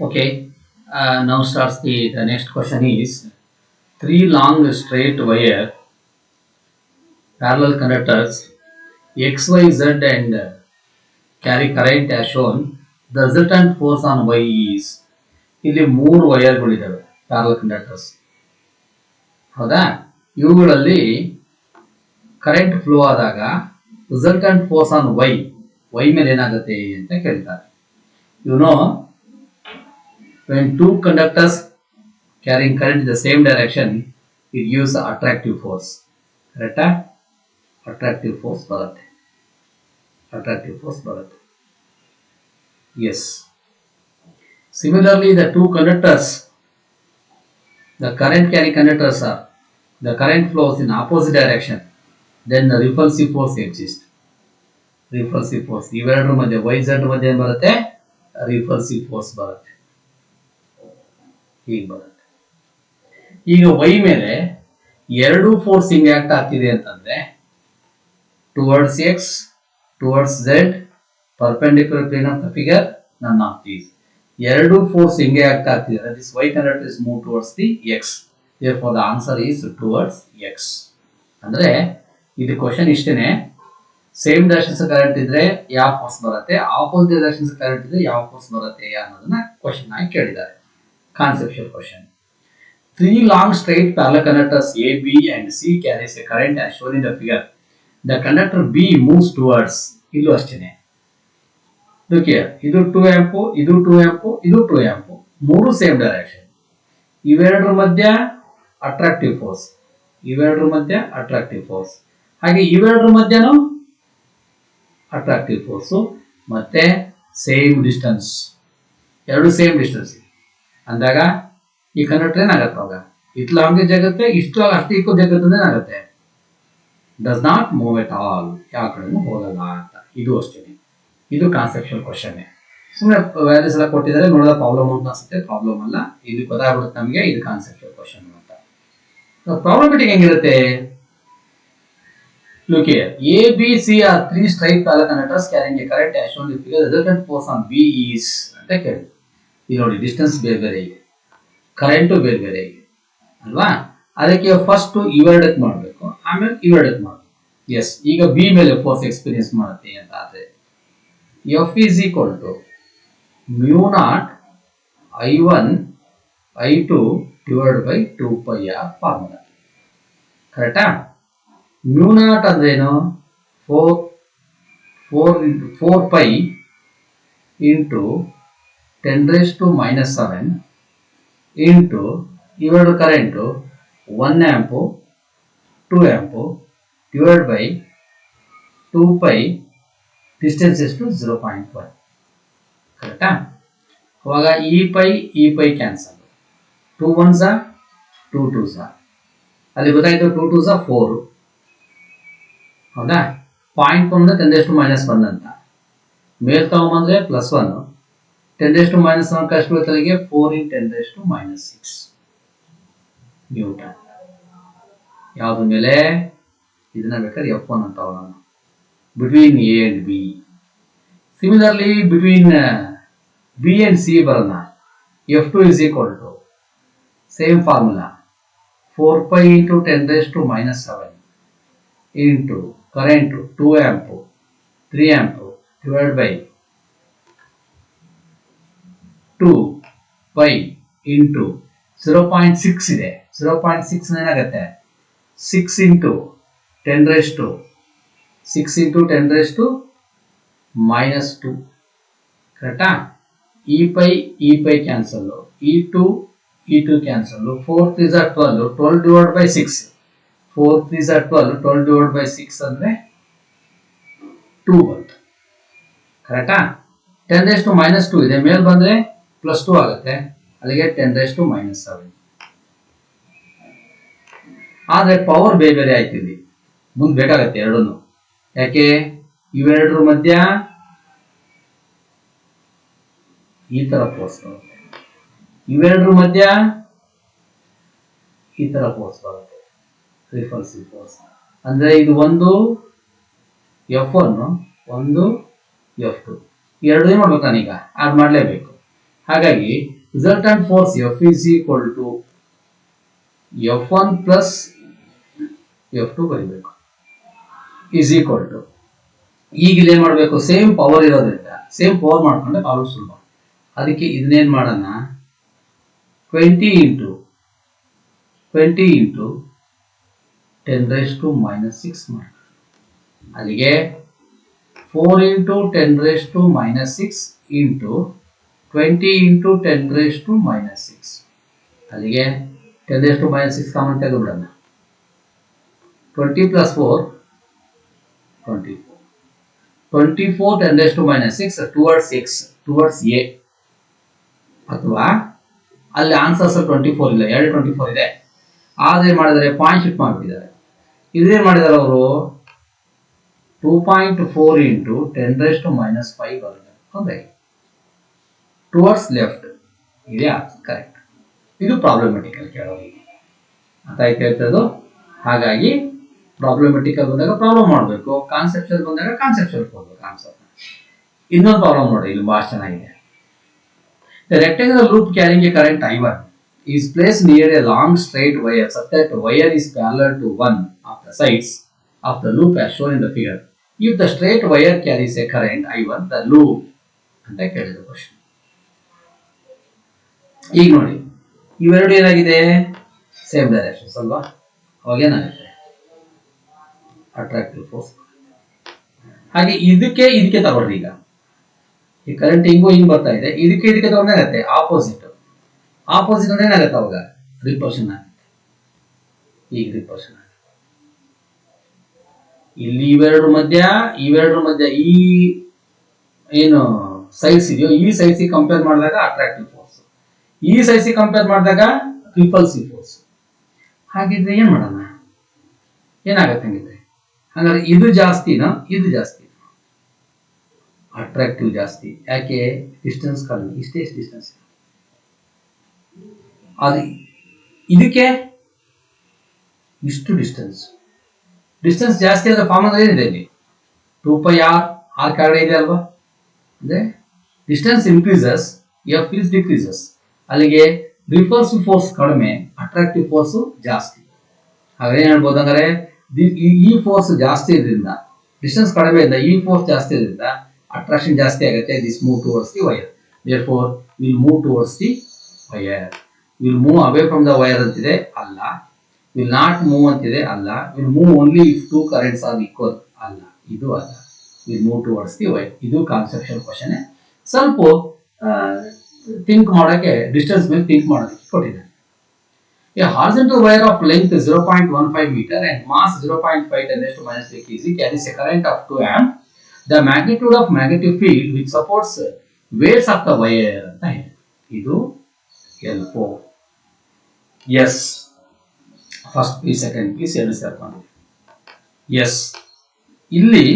Okay, now starts the next question is three long straight wire parallel conductors X, Y, Z and carry current as shown. The resultant force on Y is ಇಲ್ಲಿ ಮೂರು ವೈರ್ಗಳಿದ್ದಾವೆ parallel conductors ಹೌದಾ. ಇವುಗಳಲ್ಲಿ current flow ಆದಾಗ resultant force on Y ಮೇಲೆ ಏನಾಗುತ್ತೆ ಅಂತ ಕೇಳ್ತಾರೆ. You know when two conductors carrying current in the same direction, it gives attractive force. Correct? Attractive force ಬರುತ್ತೆ. Attractive force ಬರುತ್ತೆ. Yes. Similarly, the two conductors, the current carrying conductors are, the current flows in opposite direction, then the repulsive force exists. Repulsive force. ಇವೆರಡರ ಮಧ್ಯೆ YZ ಮಧ್ಯೆ ಏನು ಬರುತ್ತೆ? Repulsive force ಬರುತ್ತೆ. ಹೀಗೆ ಬರುತ್ತೆ. ಈಗ ವೈ ಮೇಲೆ ಎರಡು ಫೋರ್ಸ್ ಹಿಂಗೆ ಆಕ್ಟ್ ಆಗ್ತಿದೆ ಅಂತಂದ್ರೆ towards X, towards Z, perpendicular plane of the figure, none of these. ಎರಡು ಫೋರ್ಸ್ ಹಿಂಗೆ ಆಕ್ಟ್ ಆಗ್ತಿದೆ. This Y conductor is move towards the X. therefore the answer is towards x. ಅಂದ್ರೆ ಇದು ಕ್ವಶನ್ ಇಷ್ಟೇನೆ. Same directions current ಇದ್ರೆ ಯಾವ force ಬರುತ್ತೆ, opposite directions current ಇದ್ರೆ ಯಾವ ಫೋರ್ಸ್ ಬರುತ್ತೆ ಅನ್ನೋದನ್ನ ಕ್ವಶನ್ ಆಗಿ ಕೇಳಿದ್ದಾರೆ. Conceptual question. Three long straight parallel conductors A, B and C carries a current as shown in the figure. The conductor B moves towards ಇಲ್ಲೂ ಅಷ್ಟೇನೆ. Look here, ಇದು 2 amp, ಇದು 2 amp, ಇದು 2 amp, ಮೂರು ಸೇಮ್ ಡೈರೆಕ್ಷನ್. ಇವೆರಡರ ಮಧ್ಯ attractive force, ಇವೆರಡರ ಮಧ್ಯ ಅಟ್ರಾಕ್ಟಿವ್ ಫೋರ್ಸ್, ಹಾಗೆ ಇವೆರಡರ ಮಧ್ಯನೂ ಅಟ್ರಾಕ್ಟಿವ್ ಫೋರ್ಸು, ಮತ್ತೆ ಸೇಮ್ ಡಿಸ್ಟೆನ್ಸ್, ಎರಡು ಸೇಮ್ ಡಿಸ್ಟೆನ್ಸ್ ಅಂದಾಗ ಈ ಕಂಡಕ್ಟರ್ ಏನಾಗತ್ತೆ, ಅವಾಗ ಇಷ್ಟು ಲಾಂಗ್ ಜಗತ್ತೆ, ಇಷ್ಟು ಅಷ್ಟು ಈಕ್ವಲ್ ಜಗತ್ತೆ ಏನಾಗುತ್ತೆ, does not move at all, ಯಾವ ಕಡೆನೂ ಹೋಗಲ್ಲ ಅಂತ. ಇದು ಅಷ್ಟೇ. ಇದು ಕಾನ್ಸೆಪ್ಷುಯಲ್ ಕ್ವಶನ್. ಸುಮ್ಮನೆ ವ್ಯಾಲ್ಯೂಸ್ ಎಲ್ಲ ಕೊಟ್ಟಿದ್ದಾರೆ, ನೋಡೋದ ಪ್ರಾಬ್ಲಮ್ ಅಂತ ಅನ್ಸುತ್ತೆ. ಪ್ರಾಬ್ಲಮ್ ಅಲ್ಲ, ಇದು ಗೊತ್ತಾಗ್ಬಿಡುತ್ತೆ ನಮಗೆ ಇದು ಕಾನ್ಸೆಪ್ಷುಯಲ್ ಕ್ವಶನ್ ಅಂತ. ಪ್ರಾಬ್ಲಮೆಟಿಕ್ ಹೆಂಗಿರುತ್ತೆ? Look here, A, B, C are three straight parallel conductors carrying a current as shown in the figure. The resultant force on B is ಅಂತ ಕೇಳಿ. ಈಗ ನೋಡಿ, ಡಿಸ್ಟೆನ್ಸ್ ಬೇರೆ ಬೇರೆ ಇದೆ, ಕರೆಂಟು ಬೇರೆ ಬೇರೆ ಇದೆ ಅಲ್ವಾ. ಅದಕ್ಕೆ ಫಸ್ಟ್ ಇವೆರಡಕ್ಕೆ ಮಾಡಬೇಕು, ಆಮೇಲೆ ಇವೆರಡಕ್ಕೆ ಮಾಡಬೇಕು. ಎಸ್, ಈಗ ಬಿ ಮೇಲೆ ಫೋರ್ಸ್ ಎಕ್ಸ್ಪೀರಿಯನ್ಸ್ ಮಾಡುತ್ತೆ ಅಂತ ಆದ್ರೆ F is equal to mu naught I1 I2 divided by 2 pi r formula. ಕರೆಕ್ಟಾ? mu naught ಅಂದ್ರೇನು? 4 pi into 10 raised to minus 7 into ಇವೆರಡು current 1 amp 2 amp divided by 2 pi, distance ಎಷ್ಟು? 0.1. ಕರೆಕ್ಟಾ? ಅವಾಗ ಈ ಪೈ ಕ್ಯಾನ್ಸಲ್, 2 1s 2 2s, ಅಲ್ಲಿ ಗೊತ್ತಾಯ್ತು 2 2s 4. ಹೌದಾ? ಪಾಯಿಂಟ್ ಬಂದ್ರೆ 10 raised to minus 1 ಅಂತ, ಮೇಲ್ ತಗೊಂಬಂದ್ರೆ +1, 10 raised to minus 1 ಕಷ್ಟ ಬೀಳ್ತಲಿಗೆ 4 in 10 raised to minus 6 Newton. ಯಾವ್ದ್ರ ಮೇಲೆ? ಇದನ್ನ ಬೇಕಾದ್ರೆ F1 ಅಂತ ಅವನ between A and B. Similarly, between B and C ಬರೋಣ. F2 is equal to same formula, 4 pi into 10 raised to minus 7 into current 2 amp 3 amp divided by 2 pi into 0.6 ಇದೆ. 0.6 ಏನಾಗುತ್ತೆ? 6 into 10 raised to 6 into 10 raised to minus 2. ಕರೆಕ್ಟಾ? ಈ pi cancel, ಈ two cancel, 4 3s 12, 12 divided by 6, 4 3s 12, 12 divided by 6 ಅಂದ್ರೆ 2 ಬಂತು. ಕರೆಕ್ಟಾ? 10 raised to minus 2 ಇದೆ, ಮೇಲ್ ಬಂದ್ರೆ +2 ಆಗುತ್ತೆ, ಅಲ್ಲಿಗೆ 10 raised to minus 7. ಆದ್ರೆ ಪವರ್ ಬೇರೆ ಬೇರೆ ಆಯ್ತಿದೆ, ಮುಂದೆ ಬೇಕಾಗತ್ತೆ ಎರಡನ್ನು. ಯಾಕೆ? ಇವೆರಡರ ಮಧ್ಯ ಈ ತರ ಫೋರ್ಸ್ ಬರುತ್ತೆ, ಇವೆರಡರ ಮಧ್ಯ ಈ ತರ ಫೋರ್ಸ್ ಬರುತ್ತೆ, ರಿಪಲ್ಸಿವ್ ಫೋರ್ಸ್. ಅಂದ್ರೆ ಇದು ಒಂದು F1 ಒಂದು F2, ಎರಡು ಏನ್ ಮಾಡ್ಬೇಕು ನಾನೀಗ? ಆಡ್ ಮಾಡಲೇಬೇಕು. ಹಾಗಾಗಿ resultant force F is equal to F1 plus F2 ಬರೀಬೇಕು ಈಸ್ ಈಕ್ವಲ್ ಟು, ಈಗ ಇಲ್ಲೇನ್ ಮಾಡಬೇಕು, ಸೇಮ್ ಪವರ್ ಇರೋದ್ರಿಂದ ಸೇಮ್ ಪವರ್ ಮಾಡ್ಕೊಂಡ್ರೆ ಪ್ರಾಬ್ಲಮ್ ಸುಲಭ. ಅದಕ್ಕೆ ಇದನ್ನೇನ್ ಮಾಡೋಣ, 20 ಇಂಟು 10⁻⁻⁶ ಮಾಡಿ. ಅಲ್ಲಿಗೆ 4 ಇಂಟು 10⁻⁻⁶ ಇಂಟು 20 ಇಂಟು 10⁻⁻⁶. ಅಲ್ಲಿಗೆ 10⁻⁻⁶ ಕಾಮನ್ ತೆಗೆದುಬಿಡೋಣ. 20 plus 4 24. 24 10⁻⁻⁶ towards x towards a. ಅಥವಾ ಅಲ್ಲಿ ಆನ್ಸರ್ಸ್ 24 ಇಲ್ಲ, 24 ಇದೆ. ಆದ್ರೆ ಮಾಡಿದರೆ ಪಾಯಿಂಟ್ ಶಿಫ್ಟ್ ಮಾಡಿಬಿಟ್ಟಿದ್ದಾರೆ. ಇದೇನ್ ಮಾಡಿದಾರೆ ಅವರು, 2.4 ಇಂಟು 10⁻⁻⁵ ಬರುತ್ತೆ ಅಂದ್ರೆ ಟುವರ್ಡ್ಸ್ ಲೆಫ್ಟ್ ಇದೆ ಕರೆಕ್ಟ್. ಇದು ಪ್ರಾಬ್ಲಮೆಟಿಕಲ್ ಕೇಳೋರಿಗೆ ಅಂತ ಹೇಳ್ತಿರೋದು. ಹಾಗಾಗಿ ಪ್ರಾಬ್ಲಮೆಟಿಕಲ್ ಬಂದಾಗ ಪ್ರಾಬ್ಲಮ್ ಮಾಡಬೇಕು, ಕಾನ್ಸೆಪ್ಚುಯಲ್ ಬಂದಾಗ ಕಾನ್ಸೆಪ್ಚುಯಲ್ ಹೋಗ್ಬೇಕು ಆನ್ಸರ್. ಇನ್ನೊಂದು ಪ್ರಾಬ್ಲಮ್ ನೋಡಿ, ಇಲ್ಲಿ ಬಹಳ ಚೆನ್ನಾಗಿದೆ. The rectangular loop carrying a current I1 is placed near a long straight wire such that wire is parallel to one of the sides of the loop as shown in the figure. If the straight wire carries a current I1, the loop ಅಂತ ಕೇಳಿದ question. ಈಗ ನೋಡಿ, ಇವೆರಡು ಏನಾಗಿದೆ, same directions ಅಲ್ವಾ. ಅವಾಗ ಏನಾಗುತ್ತೆ, attractive force. ಹಾಗೆ ಇದಕ್ಕೆ ತಗೊಳ್ರಿ. ಈಗ ಈ ಕರೆಂಟ್ ಹಿಂಗ್ ಬರ್ತಾ ಇದೆ, ಇದಕ್ಕೆ ತಗೊಂಡಾಗತ್ತೆ ಆಪೋಸಿಟ್ ಅಂದ್ರೆ ಏನಾಗುತ್ತೆ, ಅವಾಗ ರಿಪಲ್ಷನ್ ಆಗುತ್ತೆ. ಈಗ ರಿಪಲ್ಷನ್ ಆಗುತ್ತೆ. ಇಲ್ಲಿ ಇವೆರಡು ಮಧ್ಯ ಈ ಏನು ಸೈಡ್ಸ್ ಇದೆಯೋ, ಈ ಸೈಡ್ಸ್ ಕಂಪೇರ್ ಮಾಡಿದಾಗ ಅಟ್ರಾಕ್ಟಿವ್ ಫೋರ್ಸ್, ಈ ಸೈಡ್ಸ್ ಕಂಪೇರ್ ಮಾಡಿದಾಗ ರಿಪಲ್ಸಿವ್ ಫೋರ್ಸ್. ಹಾಗಿದ್ರೆ ಏನ್ ಮಾಡೋಣ, ಏನಾಗತ್ತೆ ಹಂಗಿದ್ರೆ? ಹಾಗಾದ್ರೆ ಇದು ಜಾಸ್ತಿನೋ ಇದು ಜಾಸ್ತಿ? ಅಟ್ರಾಕ್ಟಿವ್ ಜಾಸ್ತಿ. ಯಾಕೆ? ಡಿಸ್ಟೆನ್ಸ್ ಕಡಿಮೆ, ಇಷ್ಟೇ ಡಿಸ್ಟೆನ್ಸ್. ಅದು ಇದಕ್ಕೆ ಇಷ್ಟು ಡಿಸ್ಟೆನ್ಸ್ ಜಾಸ್ತಿ ಆದ್ರೆ ಫಾರ್ಮುಲಾ ಏನಿದೆ ಇಲ್ಲಿ, 2πr, ಆರ್ ಕೆಳಗಡೆ ಇದೆ ಅಲ್ವಾ. ಅಂದ್ರೆ distance increases, F is decreases. ಅಲ್ಲಿಗೆ ರಿಪಲ್ಸಿವ್ ಫೋರ್ಸ್ ಕಡಿಮೆ, ಅಟ್ರಾಕ್ಟಿವ್ ಫೋರ್ಸ್ ಜಾಸ್ತಿ. ಹಾಗೆ ಏನ್ ಹೇಳ್ಬೋದು ಅಂದ್ರೆ, ಈ ಫೋರ್ಸ್ ಜಾಸ್ತಿ ಇದ್ರಿಂದ, ಡಿಸ್ಟೆನ್ಸ್ ಕಡಿಮೆ ಇದ್ದ ಈ ಫೋರ್ಸ್ ಜಾಸ್ತಿ ಇದ್ರಿಂದ attraction ಜಾಸ್ತಿ ಆಗುತ್ತೆ. This move towards the wire, therefore will move towards the wire. Will move away from the wire ಅಂತಿದೆ, ಅಲ್ಲ. Will not move ಅಂತಿದೆ, ಅಲ್ಲ. Will move only if two currents are equal, ಅಲ್ಲ. ಇದು ಅಲ್ಲ. Will move towards the wire. ಇದು conception question. ಸ್ವಲ್ಪ think ಮಾಡೋಕೆ, ಡಿಸ್ಟೆನ್ಸ್ ಮೇಲೆ ಥಿಂಕ್ ಮಾಡೋದಕ್ಕೆ ಕೊಟ್ಟಿದ್ದಾರೆ. A horizontal wire of length 0.15 meter and mass 0.5 10⁻³ kg carries a current of 2 amp. The magnitude of magnetic field which supports weights of the wire ಅಂತ ಇದೆ. ಇದು L4. S, first P second P ಎರಡು ಸೇರ್ಕೊಂಡು S. ಇಲ್ಲಿ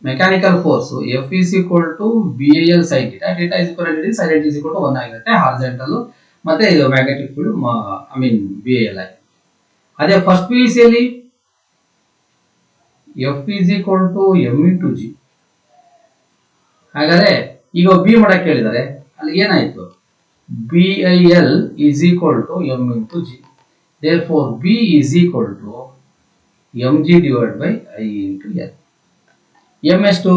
mechanical force F is equal to BAL sin θ, θ is equal to sin θ is equal to 1 ಆಗಿರುತ್ತೆ. Horizontal ಮತ್ತೆ ಇದು magnetic field BAL ಆಗಿ. ಅದೇ ಫಸ್ಟ್ ಪಿ ಸಿ ಅಲ್ಲಿ F is equal to M into G. ಹಾಗಾದ್ರೆ ಈಗ ಬಿ ಮಾಡಕ್ ಹೇಳಿದ್ದಾರೆ, ಅಲ್ಲಿ ಏನಾಯ್ತು, BIL is equal to m into g. Therefore B is equal to mg divided by I into L. m ಎಷ್ಟು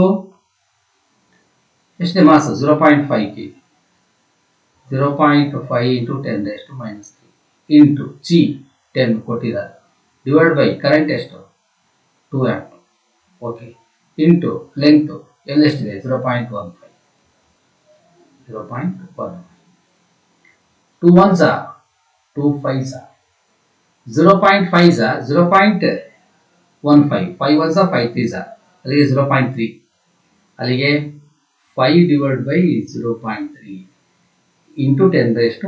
mass 0.5 kg, 0.5 into 10⁻³ into g 10 ಕೊಟ್ಟಿದ್ದಾರೆ, divide by current ಎಷ್ಟು 2 amp. Okay, into length L ಎಷ್ಟಿದೆ 0.15, 2 ones are 2 5s are 0.5s are 0.15, 5 ones are 5 3s are ಅಲ್ಲಿಗೆ 0.3, ಅಲ್ಲಿಗೆ 5 divided by 0.3 into 10⁻³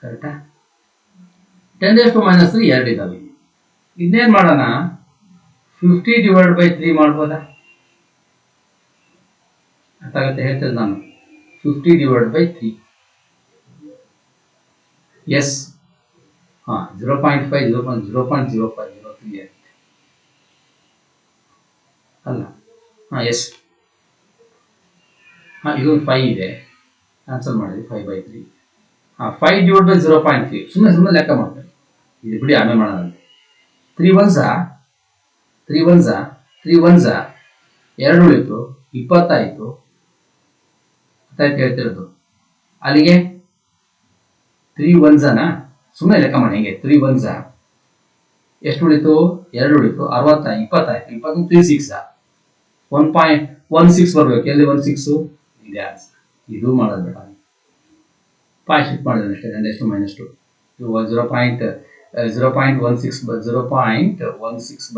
ಕರೆಕ್ಟಾ? 10⁻³ ಎರಡು ಇದಾವೆ. ಇನ್ನೇನ್ ಮಾಡೋಣ, 50 divided by 3 ಮಾಡ್ಬೋದಾ? ಅರ್ಥ ಆಗುತ್ತೆ ಹೇಳ್ತೇನೆ ನಾನು. 50 divided by 3. ಎಸ್, 0.5 0.0503 ಅಲ್ಲ. ಎಸ್, ಹಾಂ ಇದೊಂದು 5 ಇದೆ, ಆನ್ಸರ್ ಮಾಡಿದ್ವಿ 5/3. ಹಾಂ 5 ಡಿವೈಡ್ ಬೈ 0.3 ಸುಮ್ಮನೆ ಲೆಕ್ಕ ಮಾಡ್ತಾರೆ, ಇದು ಬಿಡಿ ಆಮೇಲೆ ಮಾಡೋಣ. 3 1s 2 ಉಳಿತು 20 ಆಯಿತು. ಹೇಳ್ತಿರೋದು ಅಲ್ಲಿಗೆ 3 1s ಸುಮ್ಮನೆ ಲೆಕ್ಕ ಮಾಡಿ. ಹೆಂಗೆ 3 1s ಎಷ್ಟು ಉಳಿತು? 2 ಉಳಿತು, 60 20 ಆಯ್ತು. 20 3 6 1.16 ಬರಬೇಕು. ಎಲ್ಲಿ 16 ಇದೆ ಆನ್ಸರ್. ಇದು ಮಾಡೋದು ಬೇಡ, ಪಾಯಿಂಟ್ ಶಿಫ್ಟ್ ಮಾಡಿದ್ರೆ ಅಷ್ಟೇ. 10 - 2 0.16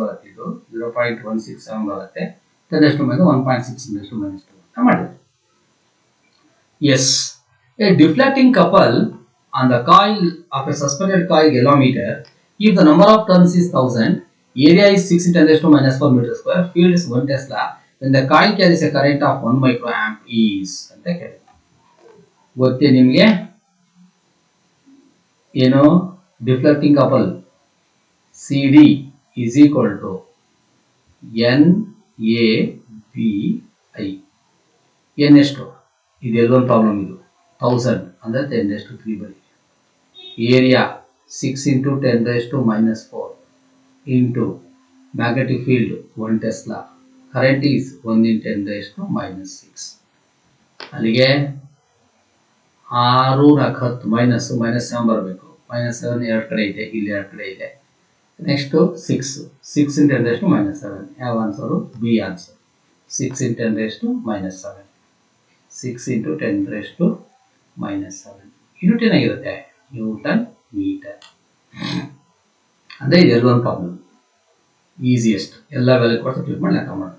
ಬರುತ್ತೆ, ಇದು 0.167 ಬರುತ್ತೆ. 10 - 1.6 - 2 ಮಾಡಿದ್ರೆ yes. A deflecting couple on the coil of a suspended coil galvanometer, if the number of turns is 1000, area is 6 × 10 - 4 meter square, field is 1 Tesla, then the coil carries a current of 1 microamp is ಅಂತ ಕೇಳಿ. ಗೊತ್ತೇ ನಿಮಗೆ ಏನು? ಡಿಫ್ಲೆಕ್ಟಿಂಗ್ couple CD is equal to NABI. n ಎಷ್ಟು? ಇದು ಎಲ್ಲೊಂದು problem. ಇದು 1000 ಅಂದರೆ 10⁻³ ಬರೀ. Area 6 × 10⁻⁻4 into magnetic field 1 Tesla, current is 1 × 10⁻⁻6. ಅಲ್ಲಿಗೆ 6 × 10 -7 ಬರಬೇಕು. -7 ಎರಡು ಕಡೆ ಇದೆ, ಇಲ್ಲಿ ಎರಡು ಕಡೆ ಇದೆ. ನೆಕ್ಸ್ಟು 6 × 10⁻⁻7. ಯಾವ ಆನ್ಸರು? B answer. 6 × 10⁻⁻7. 6 × 10⁻⁻7 ಯೂನಿಟ್ ಏನಾಗಿರುತ್ತೆ? Newton metre. ಅಂದರೆ ಇದೆಲ್ಲ ಒಂದು ಪ್ರಾಬ್ಲಮ್. ಈಸಿಯೆಸ್ಟ್, ಎಲ್ಲ ವ್ಯಾಲ್ಯೂ ಕೊಟ್ಟು ಕ್ಲಿಕ್ ಮಾಡಿ ಲೆಕ್ಕ ಮಾಡಿ.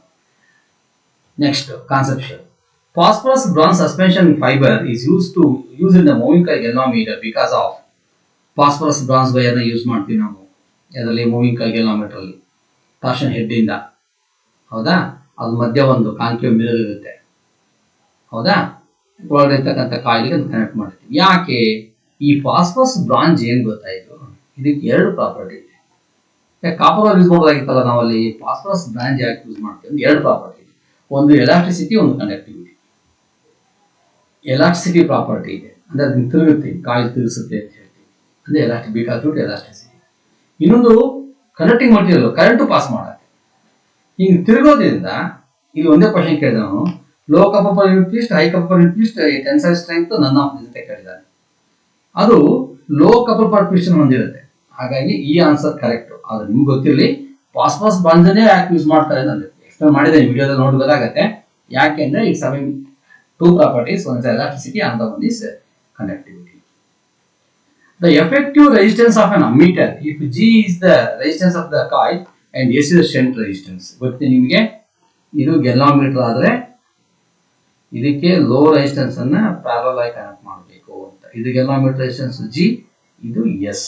Next conception. Phosphorus bronze suspension fiber is used in the moving coil galvanometer because of phosphorus bronze wire ನ ಯೂಸ್ ಮಾಡ್ತೀವಿ ನಾವು ಅದರಲ್ಲಿ ಮೂವಿಂಗ್ ಕಾಯಿಲ್ galvanometer ಅಲ್ಲಿ. ಟಾರ್ಷನ್ ಹೆಡ್ ಇಂದ, ಹೌದಾ? ಅದು ಮಧ್ಯ ಒಂದು ಕಾನ್ಕೇವ್ ಮಿರರ್ ಇರುತ್ತೆ, ಹೌದಾ? ಒಳಗಡೆ ಇರ್ತಕ್ಕಂಥ ಕಾಯಿಲ್ಗೆ ಅದು ಕನೆಕ್ಟ್ ಮಾಡ್ತೀವಿ. ಯಾಕೆ? ಈ ಫಾಸ್ಫರಸ್ ಬ್ರಾಂಜ್ ಏನು ಗೊತ್ತಾಯಿತು, ಇದಕ್ಕೆ ಎರಡು ಪ್ರಾಪರ್ಟಿ ಇದೆ. ಕಾಪರ್ ಯೂಸ್ ಮಾಡೋದಾಗಿತ್ತಲ್ಲ ನಾವಲ್ಲಿ, ಫಾಸ್ಫರಸ್ ಬ್ರಾಂಜ್ ಯಾಕೆ ಯೂಸ್ ಮಾಡ್ತೀವಿ? ಎರಡು ಪ್ರಾಪರ್ಟಿ ಇದೆ. ಒಂದು ಎಲಾಸ್ಟಿಸಿಟಿ, ಒಂದು ಕಂಡಕ್ಟಿವಿಟಿ. ಎಲಾಸ್ಟಿಸಿಟಿ ಪ್ರಾಪರ್ಟಿ ಇದೆ, ಅಂದರೆ ಅದನ್ನ ತಿರುಗುತ್ತೆ, ಕಾಯಿಲ್ ತಿರುಗಿಸುತ್ತೆ ಅಂತ ಹೇಳ್ತೀವಿ, ಅಂದರೆ ಎಲಾಸ್ಟಿಕ್ ಬೇಕಾದ್ರೂ ಎಲಾಸ್ಟಿಸಿಟಿ. ಇನ್ನೊಂದು ಕಂಡಕ್ಟಿಂಗ್ ಮಟೀರಿಯಲ್, ಕರೆಂಟು ಪಾಸ್ ಮಾಡುತ್ತೆ. ಹಿಂಗೆ ತಿರುಗೋದ್ರಿಂದ ಇಲ್ಲಿ ಒಂದೇ ಕ್ವಶನ್ ಕೇಳಿದ ನಾನು, low copper unit list, high copper unit list, tensile strength none of ಅಂತ ಕೇಳಿದ್ದಾನೆ. ಅದು ಲೋ ಕಪರ್ ಪಾರ್ಟಿಷನ್ ಹೊಂದಿರುತ್ತೆ, ಹಾಗಾಗಿ ಈ ಆನ್ಸರ್ ಕರೆಕ್ಟ್. ಆದ್ರೆ ನಿಮ್ಗೆ ಗೊತ್ತಿರಲಿ ಫಾಸ್ಫರಸ್ ಬ್ರಾಂಜನ್ನೇ ಯಾಕೆ ಯೂಸ್ ಮಾಡ್ತಾರೆ ಅಂತ ಎಕ್ಸ್ಪ್ಲೇನ್ ಮಾಡಿದ್ದೇನೆ, ವಿಡಿಯೋದಲ್ಲಿ ನೋಡಿ ಗೊತ್ತಾಗತ್ತೆ. ಯಾಕೆ ಅಂದ್ರೆ it's having two properties, one is elasticity and the one is conductivity. The effective resistance of an ammeter, if G is the resistance of the coil and S is the shunt resistance. ಗೊತ್ತೆ ನಿಮಗೆ, ಇದು galvanometer ಆದ್ರೆ ಇದಕ್ಕೆ low resistance ಅನ್ನ parallel ಆಗಿ connect ಮಾಡಬೇಕು ಅಂತ. ಇದು galvanometer ರೆಸಿಸ್ಟೆನ್ಸ್ G, ಇದು S.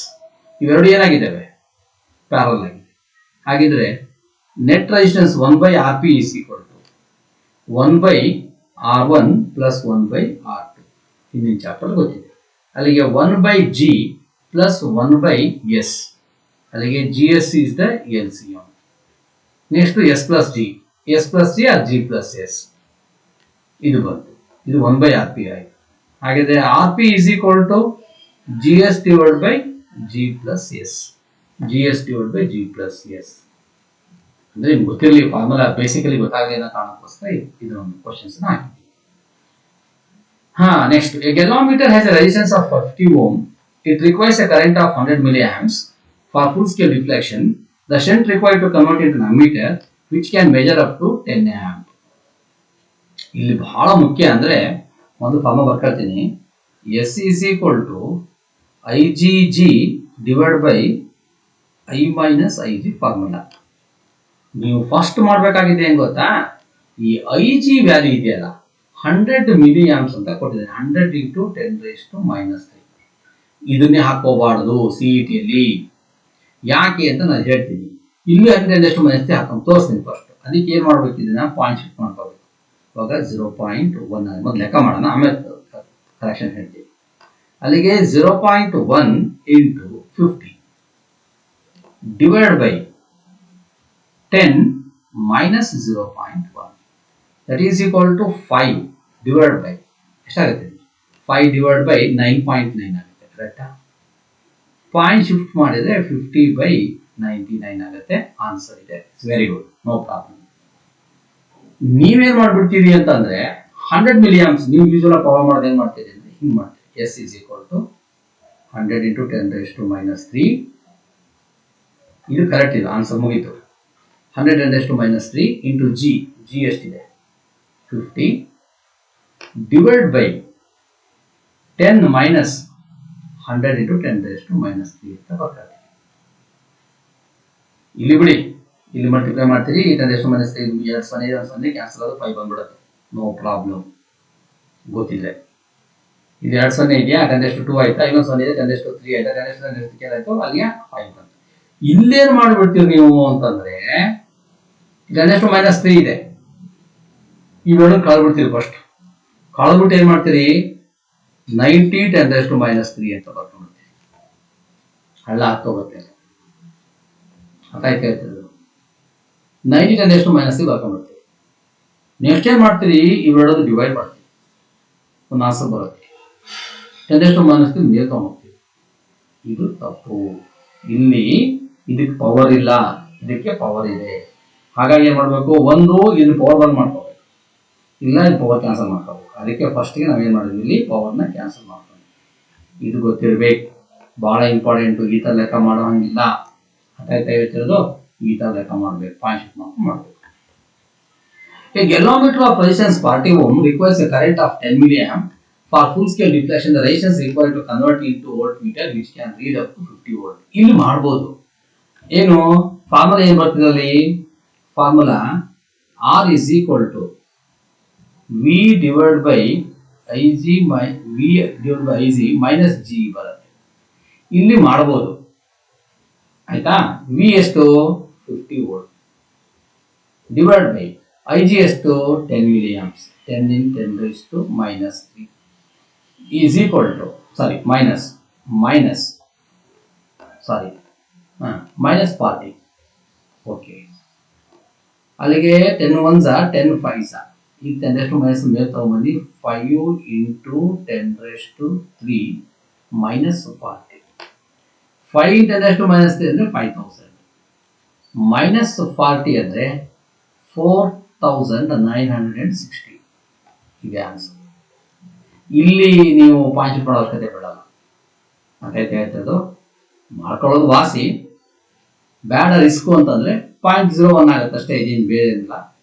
ಇವೆರಡು ಏನಾಗಿದ್ದಾವೆ? ಪ್ಯಾರಲಲ್ ಆಗಿದೆ. ಹಾಗಿದ್ರೆ net resistance 1/Rp is equal to 1/R1 plus 1/R2. ಹಿಂದಿನ ಚಾಪ್ಟರ್ ಗೊತ್ತಿದೆ. ಅಲ್ಲಿಗೆ 1/G plus 1/S. ಅಲ್ಲಿಗೆ GS is the LCM. Next S plus G or G plus S. ಇದು ಬಂತು, ಇದು 1/Rp ಆಯಿತು. ಹಾಗಿದ್ರೆ Rp is equal to GS divided by G plus S. GS divided by G plus S. ಅಂದ್ರೆ ನಿಮ್ಗೆ ಗೊತ್ತಿರಲಿ formula, basically ಗೊತ್ತಾಗಲಿ ಅನ್ನೋ ಕಾರಣಕ್ಕೋಸ್ಕರ ಇದು ಒಂದು questions hockey. Next, a galvanometer has a resistance of 50 ohm. It requires a current of 100 milliamps for full scale deflection. The shunt required to convert into an ammeter which can measure up to 10 amp. ಇಲ್ಲಿ ಬಹಳ ಮುಖ್ಯ ಅಂದ್ರೆ ಒಂದು formula ಬರ್ಕೊಳ್ತೀನಿ. S is equal to IgG divided by I minus Ig formula. ನೀವು first ಮಾಡಬೇಕಾಗಿದೆ ಏನು ಗೊತ್ತಾ, ಈ Ig ವ್ಯಾಲ್ಯೂ ಇದೆಯಲ್ಲ 100 milliamps ಅಂತ ಕೊಟ್ಟಿದ್ದಾರೆ. 100 × 10⁻⁻3. ಇದನ್ನೇ ಹಾಕೋಬಾರ್ದು CET-ಯಲ್ಲಿ. ಯಾಕೆ ಅಂತ ನಾನು ಹೇಳ್ತೀನಿ. ಇಲ್ಲಿ 10⁻⁻³ ಹಾಕೊಂಡು ತೋರಿಸ್ತೀನಿ ಫಸ್ಟ್. ಅದಕ್ಕೆ ಏನು ಮಾಡ್ಬೇಕು, ಇದನ್ನ ಪಾಯಿಂಟ್ ಶಿಫ್ಟ್ ಮಾಡ್ಕೋಬೇಕು. ಇವಾಗ 0.1 ಮೊದಲು ಲೆಕ್ಕ ಮಾಡೋಣ, ಆಮೇಲೆ ಕರೆಕ್ಷನ್ ಹೇಳ್ತೀವಿ. ಅಲ್ಲಿಗೆ 0.1 × 50 divide by 10 - 0.1, that is equal to 5. Divide by ಎಷ್ಟಾಗುತ್ತೆ 5 ಡಿವೈಡ್ ಬೈ 9.9 ಆಗುತ್ತೆ ಕರೆಕ್ಟಾ. ಪಾಯಿಂಟ್ ಶಿಫ್ಟ್ ಮಾಡಿದ್ರೆ 50/99 ಆಗುತ್ತೆ. ಆನ್ಸರ್ ಇದೆ. It's very good, no problem. ನೀವೇನ್ ಮಾಡ್ಬಿಡ್ತೀರಿ ಅಂತಂದ್ರೆ 100 ಮಿಲಿಯಮ್ಸ್ ನೀವು ಯೂಶುವಲ್ ಪವರ್ ಮಾಡೋದು ಏನ್ ಮಾಡ್ತೀರಿ ಅಂದ್ರೆ ಹಿಂಗ್ ಮಾಡ್ತೀರಿ. S is equal to 100 into 10 raised to minus 3. ಇದು ಕರೆಕ್ಟ್ ಇದೆ, ಆನ್ಸರ್ ಮುಗೀತು. 100 10 raised to minus 3 into G ಎಷ್ಟಿದೆ 50 divide by 10 minus 100 into 10 raised to minus 3 ಅಂತ ಬರ್ತದೆ. ಇಲ್ಲಿ ಬಿಡಿ, ಇಲ್ಲಿ ಮಲ್ಟಿಪ್ಲೈ ಮಾಡ್ತೀರಿ 10 raised to minus 3 2 0 ಕ್ಯಾನ್ಸಲ್ ಆಗೋದು 5 ಬಂದ್ಬಿಡುತ್ತೆ. No problem. ಗೊತ್ತಿದೆ ಇಲ್ಲಿ 2 0 ಇದೆಯಾ 10 raised to 2 ಆಯ್ತಾ, ಇನ್ನೊಂದು 0 ಇದೆ 10 raised to 3 ಆಯ್ತಾ, 10 raised to 10 ಆಯ್ತು, ಅಲ್ಲಿಗೆ 5 ಬಂತು. ಇಲ್ಲೇನ್ ಮಾಡ್ಬಿಡ್ತೀವಿ ನೀವು ಅಂತಂದ್ರೆ 10 raised to minus 3 ಇದೆ, ಇವೆರಡು ಕಳ್ಬಿಡ್ತೀರಿ. ಫಸ್ಟ್ ಕಳ್ಬಿಟ್ಟು ಏನ್ ಮಾಡ್ತೀರಿ 90 10 raised to minus 3 ಅಂತ ಬರ್ಕೊಂಡ್ಬಿಡ್ತೀವಿ. ಹಳ್ಳ ಹಾಕೋಗುತ್ತೆ. ಅರ್ಥ ಆಯ್ತು. 90 10 raised to minus 3 ಬರ್ಕೊಂಡ್ಬಿಡ್ತೀವಿ. ನೆಕ್ಸ್ಟ್ ಏನ್ ಮಾಡ್ತೀರಿ ಇವೆರಡದು ಡಿವೈಡ್ ಮಾಡ್ತೀವಿ, ಒಂದು ಆನ್ಸರ್ ಬರುತ್ತೆ. 10 raised to minus 3 ಮೇಲೆ ತಗೊಂಡ್ಬಿಡ್ತೀವಿ. ಇದು ತಪ್ಪು. ಇಲ್ಲಿ ಇದಕ್ಕೆ ಪವರ್ ಇಲ್ಲ, ಇದಕ್ಕೆ ಪವರ್ ಇದೆ. ಹಾಗಾಗಿ ಏನ್ ಮಾಡ್ಬೇಕು, ಒಂದು ಇಲ್ಲಿ ಪವರ್ ಬಂದ್ ಮಾಡ್ಕೋಬೇಕು, ಇಲ್ಲ ಇಲ್ಲಿ ಪವರ್ ಕ್ಯಾನ್ಸಲ್ ಮಾಡ್ಕೋಬೇಕು. ಅದಕ್ಕೆ ಫಸ್ಟ್ಗೆ ನಾವೇನ್ ಮಾಡಿದ್ವಿ, ಇಲ್ಲಿ ಪವರ್ನ ಕ್ಯಾನ್ಸಲ್ ಮಾಡ್ಕೊಂಡು. ಇದು ಗೊತ್ತಿರ್ಬೇಕು, ಬಹಳ ಇಂಪಾರ್ಟೆಂಟ್. ಈ ತರ ಲೆಕ್ಕ ಮಾಡೋ ಹಂಗಿಲ್ಲ. ಅರ್ಥ ಹೇಳ್ತಿರೋದು, ಈ ತರ ಲೆಕ್ಕ ಮಾಡ್ಬೇಕು, ಪಾಯಿಂಟ್ ಮಾಡ್ಬೇಕು. A galvanometer of resistance 40 ohm requires a current of 10 milliamp. For full scale deflection, the resistance required to convert into voltmeter which can read up to 50 volt. ಇಲ್ಲಿ ಮಾಡಬಹುದು. ಏನು ಫಾರ್ಮುಲಾ ಏನು ಬರ್ತದೆ ಅಲ್ಲಿ, formula R is equal to V divided by IG minus G ಬರುತ್ತೆ. ಇಲ್ಲಿ ಮಾಡಬಹುದು ಆಯ್ತಾ. V ಎಷ್ಟು 50 ವೋಲ್ಟ್ ಡಿವೈಡ್ ಬೈ IG ಎಷ್ಟು 10 milliamps, 10 in 10 raised to minus 3 is equal to minus 40. Okay, ಅಲ್ಲಿಗೆ 10 ones 10 5s ಈ 10 raised to minus ಮೇಲೆ ತಗೊಂಡ್ಬಂದು 5 into 10 raised to 3 minus 40. 5 10 raised to minus 3 ಅಂದ್ರೆ 5000 minus 40 ಅಂದ್ರೆ 4960. ಇದೆ ಆನ್ಸರ್. ಇಲ್ಲಿ ನೀವು ಪಾಯಿಂಟ್ ಮಾಡೋ ಅವಶ್ಯಕತೆ ಬೇಡಲ್ಲ. ಅರ್ಥಾಯ್ತು ಹೇಳ್ತದ್ದು, ಮಾಡ್ಕೊಳ್ಳೋದು ವಾಸಿ, ಬೇಡ ರಿಸ್ಕು ಅಂತಂದ್ರೆ 0.01 ಆಗುತ್ತೆ ಅಷ್ಟೇ, ಇದೇನು ಬೇರೆ ಇಲ್ಲ.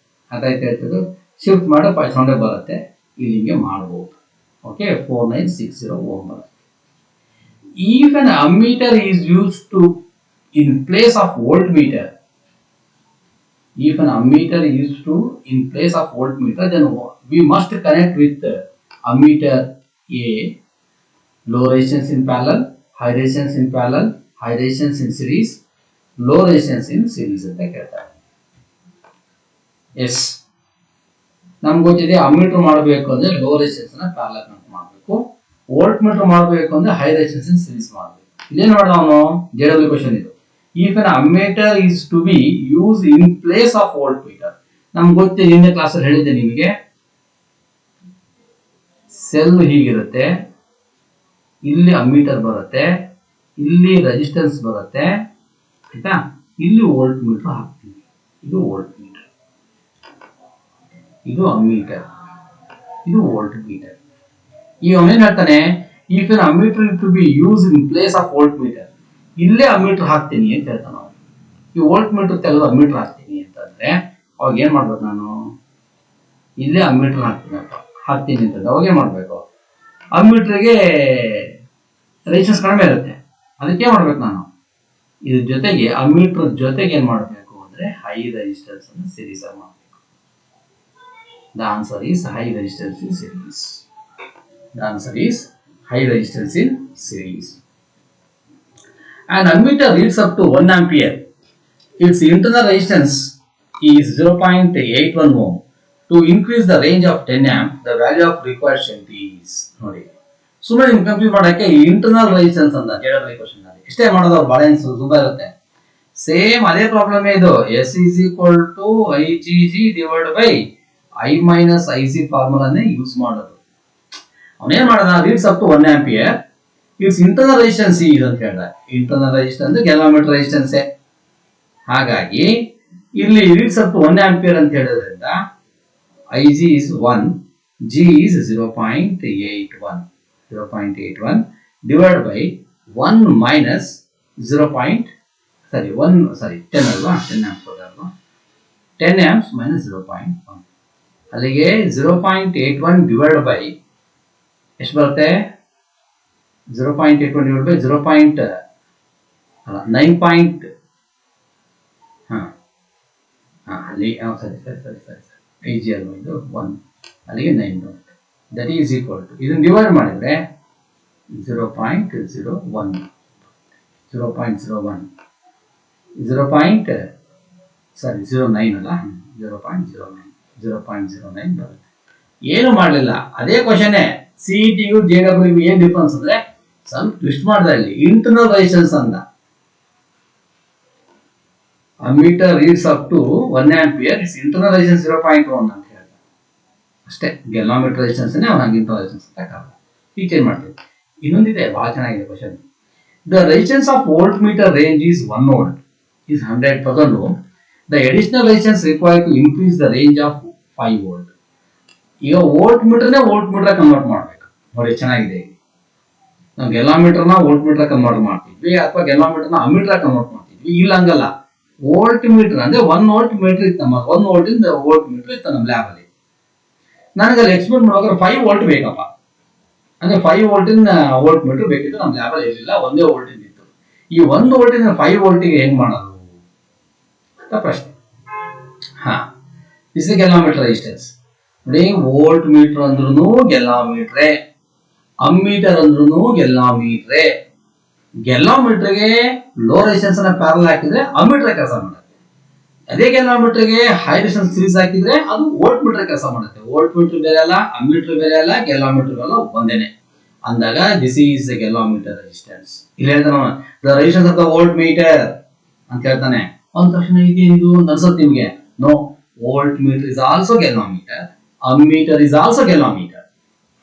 ಅರ್ಥಾಯ್ತು ಹೇಳ್ತದ್ದು, ಶಿಫ್ಟ್ ಮಾಡಿ 500 ಬರುತ್ತೆ, ಇಲ್ಲಿ ಹಿಂಗೆ ಮಾಡ್ಬೋದು. ಓಕೆ, 4960 ಓಮ್ ಬರುತ್ತೆ. If an ammeter is used to in place of voltmeter, then we must connect with ammeter A, low resistance in parallel, high resistance in parallel, high resistance in series, low resistance in series ಅಂತ ಕೇಳ್ತಾರೆ. S, ನಮ್ಗೆ ಗೊತ್ತಿದೆ ammeter ಮಾಡಬೇಕು ಅಂದ್ರೆ low resistance ನ parallel connect ಮಾಡಬೇಕು, volt meter ಮಾಡಬೇಕು ಅಂದ್ರೆ ಹೈ ರೆಸಿಸ್ಟೆನ್ಸ್ ಇನ್ ಸೀರೀಸ್ ಮಾಡಬೇಕು. ಇಲ್ಲೇನು ಮಾಡಿದ ಅವನು, JW ಕ್ವಶನ್ ಇದು. If an ammeter is to be used in place of voltmeter, ನಮ್ಗೆ ಗೊತ್ತಿದೆ, ಹಿಂದೆ ಕ್ಲಾಸ್ ಅಲ್ಲಿ ಹೇಳಿದ್ದೆ ನಿಮಗೆ, ಸೆಲ್ ಹೀಗಿರುತ್ತೆ, ಇಲ್ಲಿ ಅಮ್ಮೀಟರ್ ಬರುತ್ತೆ, ಇಲ್ಲಿ ರೆಸಿಸ್ಟೆನ್ಸ್ ಬರುತ್ತೆ ಆಯ್ತಾ, ಇಲ್ಲಿ ವೋಲ್ಟ್ ಮೀಟರ್ ಹಾಕ್ತೀವಿ. ಇದು ವೋಲ್ಟ್ ಮೀಟರ್, ಇದು ಅಮ್ಮೀಟರ್, ಇದು ವೋಲ್ಟ್ ಮೀಟರ್. ಈಗ ಅವನೇನ್ ಹೇಳ್ತಾನೆ, if an ammeter to be use in place of voltmeter, ಇಲ್ಲೇ ಅಮ್ಮೀಟರ್ ಹಾಕ್ತೀನಿ ಅಂತ ಹೇಳ್ತಾನೆ ಅವನು. ಈ ವೋಲ್ಟ್ ಮೀಟರ್ ತೆಗೆದು ಅಮ್ಮೀಟರ್ ಹಾಕ್ತೀನಿ ಅಂತಂದ್ರೆ ಅವಾಗ ಏನ್ ಮಾಡ್ಬೇಕು, ನಾನು ಇಲ್ಲೇ ಅಮ್ಮೀಟರ್ ಹಾಕ್ತೀನಿ ಅಂತಂದ್ರೆ ಅವಾಗ ಏನ್ ಮಾಡ್ಬೇಕು, ಅಮ್ಮೀಟರ್ಗೆ ರೆಸಿಸ್ಟೆನ್ಸ್ ಕಡಿಮೆ ಇರುತ್ತೆ, ಅದಕ್ಕೆ ಏನ್ ಮಾಡ್ಬೇಕು ನಾನು, ಇದ್ರ ಜೊತೆಗೆ ಅಮ್ಮೀಟರ್ ಜೊತೆಗೆ ಏನ್ ಮಾಡ್ಬೇಕು ಅಂದ್ರೆ ಹೈ ರೆಸಿಸ್ಟೆನ್ಸ್ ಅನ್ನು ಸೀರೀಸ್ ಮಾಡಬೇಕು. The answer is high resistance in series. The answer is high resistance in series. An ammeter reads up to 1 ampere. Its internal resistance is 0.81 ohm. To increase the range of 10 amp, the value of required strength is. ನೋಡಿ, ಸುಮ್ಮನೆ ನಿಮ್ಗೆ complete ಮಾಡೋಕ್ಕೆ internal resistance ಅಂತ JW question ಅಲ್ಲಿ ಇಷ್ಟೇ ಮಾಡೋದು, ಅವ್ರು ಭಾಳ ತುಂಬಾ ಇರುತ್ತೆ. ಸೇಮ್ ಅದೇ ಪ್ರಾಬ್ಲಮ್ ಇದು. S is equal to IgG divided by I minus I C ಫಾರ್ಮುಲಾನೇ ಯೂಸ್ ಮಾಡೋದು. ಅವನೇನ್ ಮಾಡೋಣ, reads up to 1 ampere, it's internal resistance ಇದು ಅಂತ ಹೇಳ್ದ. Internal resistance galvanometer resistance. ಹಾಗಾಗಿ ಇಲ್ಲಿ ರೀಡ್ಸ್ ಅಪ್ ಟು 1 ಆಂಪಿಯರ್ ಅಂತ ಹೇಳೋದ್ರಿಂದ I G is 1, G is 0.81 divide by 1 minus 10 ಅಲ್ವಾ, 10 ಆಂಪ್ಸ್ ಅಲ್ವಾ, 10 ಆಂಪ್ಸ್ ಮೈನಸ್ 0.1. ಅಲ್ಲಿಗೆ 0.81 ಡಿವೈಡ್ ಬೈ ಎಷ್ಟು ಬರುತ್ತೆ, 0.81 ಡಿವೈಡ್ ಬೈ 9. ಅಲ್ಲಿ ಸರಿ ಐ ಜಿ ಅಲ್ವಾ ಇದು 1, ಅಲ್ಲಿಗೆ 9 ಬರುತ್ತೆ. ದಟ್ ಈಸ್ ಈಕ್ವಲ್ ಟು ಇದನ್ನು ಡಿವೈಡ್ ಮಾಡಿದ್ರೆ 0.01 ಅಲ್ಲ, 0.09 ಬರುತ್ತೆ. ಏನು ಮಾಡಲಿಲ್ಲ, ಅದೇ ಕ್ವಶನೇ. ಸಿಇಟಿಗೂ JEEಗೂ ಏನ್ ಡಿಫರೆನ್ಸ್ ಅಂದ್ರೆ ಸ್ವಲ್ಪ ಟ್ವಿಸ್ಟ್ ಮಾಡ್ದ. ಇಲ್ಲಿ ಇಂಟರ್ನಲ್ ರೆಸಿಸ್ಟೆನ್ಸ್ ಅಂದ, ammeter reads up to 1 ampere, it's internal resistance 0.1 ಅಂತ ಹೇಳ್ದ ಅಷ್ಟೇ. ಗೆಲೋಮೀಟರ್ ರೆಸಿಸ್ಟೆನ್ಸ್ ಅವನಿಗೆ ಇಂಟರ್ನಲ್ ರೆಸಿಸ್ಟೆನ್ಸ್ ಅಂತ ಕಾರಣ. ಈಗ ಚೇಂಜ್ ಮಾಡ್ತೀವಿ. ಇನ್ನೊಂದಿದೆ, ಬಹಳ ಚೆನ್ನಾಗಿದೆ question. The resistance of voltmeter range is 1 volt is 100,000 ohm. The additional resistance required to increase the range of 5 volt. ಈಗ ವೋಲ್ಟ್ ಮೀಟರ್ನೇ ವೋಲ್ಟ್ ಮೀಟರ್ ಕನ್ವರ್ಟ್ ಮಾಡಬೇಕು. ನೋಡಿ ಚೆನ್ನಾಗಿದೆ. ನಾವು ಗೆಲೋಮೀಟರ್ನ ವೋಲ್ಟ್ ಮೀಟರ್ ಕನ್ವರ್ಟ್ ಮಾಡ್ತಿದ್ವಿ, ಅಥವಾ ಗೆಲೋಮೀಟರ್ನ ಅಮೀಟರ್ ಕನ್ವರ್ಟ್ ಮಾಡ್ತಿದ್ವಿ. ಇಲ್ಲ ಹಂಗಲ್ಲ, ವೋಲ್ಟ್ ಮೀಟರ್ ಅಂದ್ರೆ 1 ವೋಲ್ಟ್ ಮೀಟರ್ ಇತ್ತು ನಮ್ಮ, 1 ವೋಲ್ಟ್ ಇಂದ ವೋಲ್ಟ್ ಮೀಟರ್ ಇತ್ತು ನಮ್ಮ ಲ್ಯಾಬ್ ಅಲ್ಲಿ. ನನಗೆ ಅಲ್ಲಿ ಎಕ್ಸ್ಪೆರಿಮೆಂಟ್ ಮಾಡುವಾಗ 5 ವೋಲ್ಟ್ ಬೇಕಪ್ಪ, ಅಂದ್ರೆ 5 ವೋಲ್ಟ್ ಇಂದ ವೋಲ್ಟ್ ಮೀಟರ್ ಬೇಕಿತ್ತು. ನಮ್ಮ ಲ್ಯಾಬ್ ಅಲ್ಲಿ ಇರಲಿಲ್ಲ, ಒಂದೇ ವೋಲ್ಟ್ ಇತ್ತು. ಈ 1 ವೋಲ್ಟ್ ಇಂದ 5 ವೋಲ್ಟಿಗೆ ಹೆಂಗ್ ಮಾಡೋದು ಅಂತ ಪ್ರಶ್ನೆ. This is galvanometer resistance. ನೋಡಿ, ವೋಲ್ಟ್ ಮೀಟರ್ ಅಂದ್ರೂ ಗೆಲೋಮೀಟ್ರೆ, ಅಮ್ಮೀಟರ್ ಅಂದ್ರೂ ಗೆಲೋಮೀಟ್ರೆ. ಗೆಲೋಮೀಟರ್ಗೆ ಲೋ ರೆಸಿಸ್ಟೆನ್ಸ್ ಅನ್ನ ಪ್ಯಾರಲ್ ಹಾಕಿದ್ರೆ ಅಮ್ಮೀಟರ್ ಕೆಲಸ ಮಾಡುತ್ತೆ. ಅದೇ ಗೆಲೋಮೀಟರ್ಗೆ ಹೈ ರೆಸಿಸ್ಟೆನ್ಸ್ ಸೀರೀಸ್ ಹಾಕಿದ್ರೆ ಅದು ವೋಲ್ಟ್ ಮೀಟರ್ ಕೆಲಸ ಮಾಡುತ್ತೆ. ವೋಲ್ಟ್ ಮೀಟರ್ ಬೇರೆ ಅಲ್ಲ, ಅಮ್ಮೀಟರ್ ಬೇರೆ ಅಲ್ಲ, ಗೆಲೋಮೀಟರ್ ಬೇರೆ ಅಲ್ಲ, ಒಂದೇನೆ ಅಂದಾಗ this is the galvanometer resistance. ಇಲ್ಲಿ ಹೇಳ್ತಾನೆ the resistance of the volt meter ಅಂತ ಹೇಳ್ತಾನೆ. ಒಂದ್ ತಕ್ಷಣ ಇದು ಅನ್ಸುತ್ತೆ ನಿಮ್ಗೆ, no, volt meter is also galvanometer, ammeter is also galvanometer.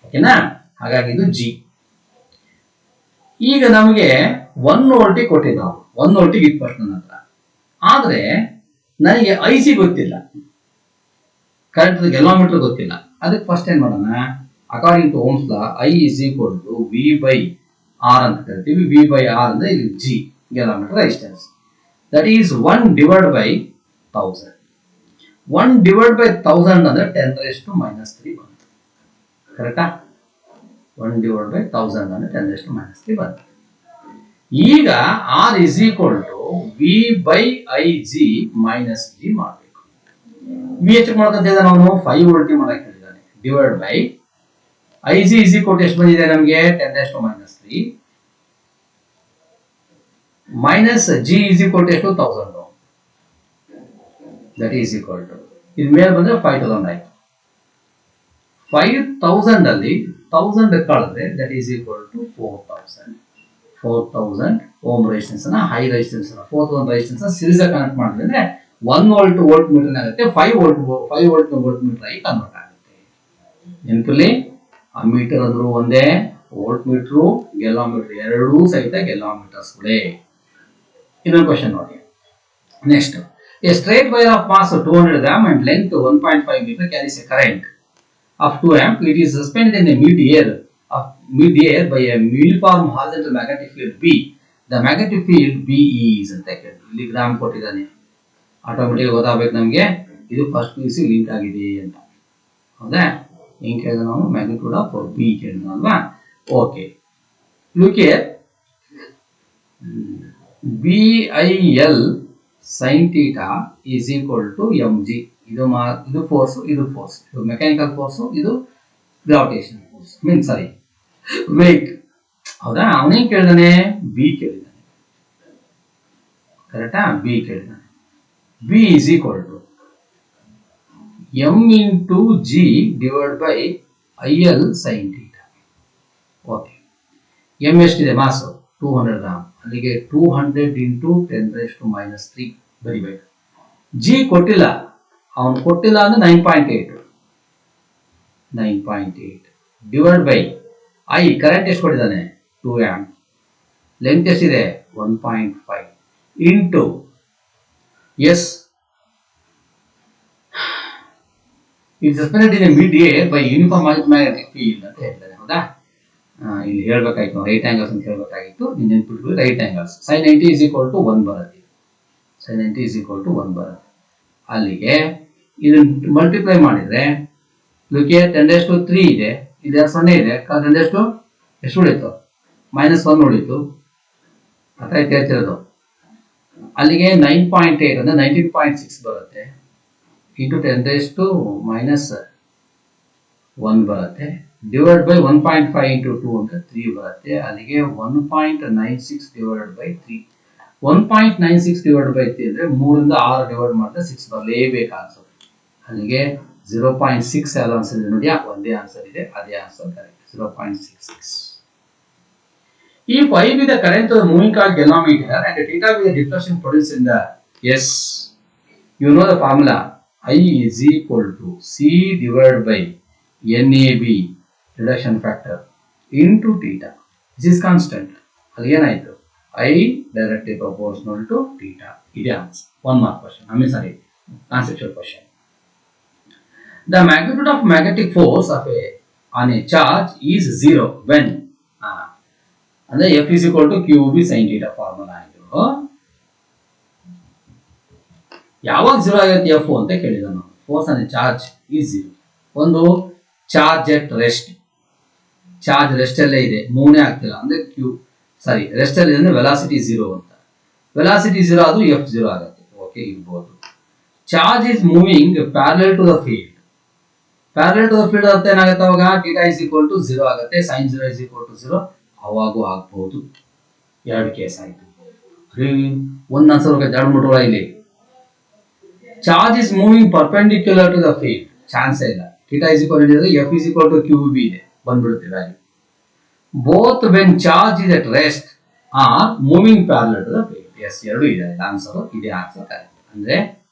ಓಕೆನಾ? ಹಾಗಾಗಿ ಇದು ಜಿ. ಈಗ ನಮಗೆ 1 ವೋಲ್ಟಿಗೆ ಕೊಟ್ಟಿದ್ದಾವೆ, 1 ವೋಲ್ಟಿಗೆ 20 ನನ್ನ ಹತ್ರ. ಆದ್ರೆ ನನಗೆ ಐ ಸಿ ಗೊತ್ತಿಲ್ಲ, ಕರೆಂಟ್ ಗೆಲೋಮೀಟರ್ ಗೊತ್ತಿಲ್ಲ. ಅದಕ್ಕೆ ಫಸ್ಟ್ ಏನ್ ಮಾಡೋಣ, according to Ohm's law I is equal to V by R ಅಂತ ಕರಿತೀವಿ. ವಿ ಬೈ ಆರ್ ಅಂದ್ರೆ ಇಲ್ಲಿ G, galvanometer resistance. That is 1 divide by 1000. 1 divide by 1000 ಅಂದ್ರೆ 10⁻³ ಬಂತು. ಕರೆಕ್ಟಾ? 1 ಡಿವೈಡ್ ಬೈ 1000 ಅಂದ್ರೆ 10⁻³ ಬಂತು. ಈಗ R is equal to V by I G minus G ಮಾಡಬೇಕು. ವಿ ಎಷ್ಟು ಮಾಡ್ಕೊಂತ ಇದ್ದಾನೆ ಅವನು, 5 ವೋಲ್ಟ್ ಮಾಡಕ್ಕೆ ಹೇಳಿದ್ದಾನೆ. Divide by I G is equal to ಎಷ್ಟು ಬಂದಿದೆ ನಮಗೆ, 10⁻³ minus G is equal to ಎಷ್ಟು, 1000. ದಟ್ ಈಸ್ ಈಕ್ವಲ್ ಟು ಇದು ಮೇಲೆ ಬಂದ್ರೆ 5000 ಆಯ್ತು. 5000 ಅಲ್ಲಿ 1000 ಕಳೆದ್ರೆ that is equal to 4000 ohm resistance ಅನ್ನ, high resistance 4000 resistance series connect ಮಾಡಿದ್ರೆ 1 ವೋಲ್ಟ್ ವೋಲ್ಟ್ ಮೀಟರ್ ಆಗುತ್ತೆ, 5 ವೋಲ್ಟ್ ವೋಲ್ಟ್ ಮೀಟರ್ ಆಗಿ ಕನ್ವರ್ಟ್ ಆಗುತ್ತೆ. ನೆನಪಲ್ಲಿ ಅಮ್ಮೀಟರ್ ಅಂದ್ರೂ ಒಂದೇ, ವೋಲ್ಟ್ ಮೀಟರ್ ಗೆಲೋಮೀಟರ್ ಎರಡೂ ಸಹಿತ ಗೆಲೋಮೀಟರ್ಸ್ಗಳೇ. ಇನ್ನೊಂದು ಕ್ವಶನ್ ನೋಡಿ. Next, a straight wire of mass 200 gram and length 1.5 meter carries a current of 2 amp. It is suspended in a mid-air by a uniform horizontal magnetic field B. The magnetic field B is ಅಂತ ಕೇಳಿದ್ರು. ಇಲ್ಲಿ gram ಕೊಟ್ಟಿದ್ದಾನೆ, automatic ಗೊತ್ತಾಗಬೇಕು ನಮಗೆ ಇದು first PUC link ಆಗಿದೆ ಅಂತ. ಹೌದಾ? ಹೆಂಗ್ ಕೇಳಿದ ನಾವು, ಮ್ಯಾಗ್ನಿಟ್ಯೂಡ್ ಆಫ್ ಬಿ ಕೇಳಿದ ಅಲ್ವಾ? Okay, look here, BIL sin theta is equal to mg. ಇದು ಫೋರ್ಸ್, ಇದು ಫೋರ್ಸ್, ಇದು ಮೆಕ್ಯಾನಿಕಲ್ ಫೋರ್ಸ್, ಇದು ಗ್ರಾವಿಟೇಷನ್ ಫೋರ್ಸ್, ವೇಟ್. ಹೌದಾ? ಅವನೇನ್ ಕೇಳಿದಾನೆ, ಬಿ ಕೇಳಿದಾನೆ. ಕರೆಕ್ಟಾ? ಬಿ ಕೇಳಿದಾನೆ. B is equal to M into G divide by IL sin theta. Okay, M ಎಷ್ಟಿದೆ ಮಾಸ್, 200 ಗ್ರಾಮ್. ಅಲ್ಲಿಗೆ 200 ಇಂಟು 10⁻³ ಬರಿಬೇಕು. ಜಿ ಕೊಟ್ಟಿಲ್ಲ, ಅವನು ಕೊಟ್ಟಿಲ್ಲ ಅಂದ್ರೆ 9.8. 9.8 ಡಿವೈಡ್ ಬೈ ಐ ಕರೆಂಟ್ ಎಷ್ಟು ಕೊಟ್ಟಿದ್ದಾನೆ 2 ಆಂಪ್, ಲೆಂತ್ ಎಷ್ಟಿದೆ 1.5 into S it suspended in mid a by uniform magnetic field ಅಂತ ಹೇಳ್ತಾರೆ. ಹೌದಾ, ಇಲ್ಲಿ ಹೇಳ್ಬೇಕಾಗಿತ್ತು ರೈಟ್ ಆಂಗಲ್ಸ್ ಅಂತ ಹೇಳ್ಬೇಕಾಗಿತ್ತು. ನೀವು ನೆನ್ಪಿಟ್ಬಿಟ್ಟು right angles sin 90 is equal to 1 ಬರುತ್ತೆ. sin 90 is equal to 1 ಬರುತ್ತೆ. ಅಲ್ಲಿಗೆ ಇದನ್ನ ಮಲ್ಟಿಪ್ಲೈ ಮಾಡಿದ್ರೆ ಲುಕಿಯ 10⁻³ ಇದೆ, ಇದು 0 ಇದೆ, 10⁻² ಎಷ್ಟು ಉಳಿತು -1 ಉಳಿತು. ಅರ್ಥ ಆಯ್ತು ಹೇಳ್ತಿರೋದು. ಅಲ್ಲಿಗೆ 9.8 ಅಂದ್ರೆ 19.6 ಬರುತ್ತೆ ಇಂಟು 10⁻⁻1 ಬರುತ್ತೆ ಡಿವೈಡ್ ಬೈ 1.5 ಇಂಟು 2 ಅಂದ್ರೆ 3 ಬರುತ್ತೆ. ಅಲ್ಲಿಗೆ 1.96 ಡಿವೈಡ್ ಬೈ 3. 1.96 ಡಿವೈಡ್ ಬೈ 3 ಅಂದ್ರೆ 3ರಿಂದ 6 ಡಿವೈಡ್ ಮಾಡಿದ್ರೆ 6 ಬರಲೇಬೇಕು ಆನ್ಸರ್. ಅಲ್ಲಿಗೆ 0.6 ಯಾವ್ದು ಆನ್ಸರ್ ಇದೆ ನೋಡಿ, ಒಂದೇ ಆನ್ಸರ್ ಇದೆ, ಅದೇ answer correct 0.66. If I be the current of the moving coil galvanometer and theta be the deflection produced in the S, you know the formula I is equal to C divided by NAB reduction factor into theta. This is constant. Again, I directly proportional to theta. It is answer. One more question. I mean, sorry, conceptual question. The magnitude of magnetic force of on a charge is 0 when ಅಂದ್ರೆ F is equal to QB sin theta formula ಇದು. ಯಾವಾಗ 0 ಆಗುತ್ತೆ F ಅಂತ ಕೇಳಿದ ನಾವು. Force on charge is 0. ಒಂದು charge ಎಟ್ rest, charge rest ಅಲ್ಲೇ ಇದೆ, ಮೂವ್ನೇ ಆಗ್ತಿಲ್ಲ ಅಂದ್ರೆ ರೆಸ್ಟ್ ಅಲ್ಲಿ ಅಂದ್ರೆ ವೆಲಾಸಿಟಿ 0 ಅಂತ. ವೆಲಾಸಿಟಿ 0 ಅದು F 0 ಆಗುತ್ತೆ. ಓಕೆ, ಇರ್ಬೋದು. Charge is moving parallel to the field. Parallel to the field ಅಂತ ಏನಾಗುತ್ತೆ ಅವಾಗ θ is equal to 0 ಆಗುತ್ತೆ, sin 0 is equal to 0 ಅವಾಗೂ ಆಗ್ಬಹುದು. ಎರಡು ಕೇಸ್ ಆಯ್ತು. ಒಂದು ಆನ್ಸರ್ ಎರಡು ಮುಟ್ಟೋಳ ಇಲ್ಲಿ. Charge is moving perpendicular to the field, chance ಇಲ್ಲ. θ is equal to F is equal to QB ಇದೆ, ಬಂದ್ಬಿಡುತ್ತೆ value. Both when charge is at rest or moving parallel to the field. Yes, ಎರಡು ಇದೆ answer. ಇದೇ answer correct. ಅಂದ್ರೆ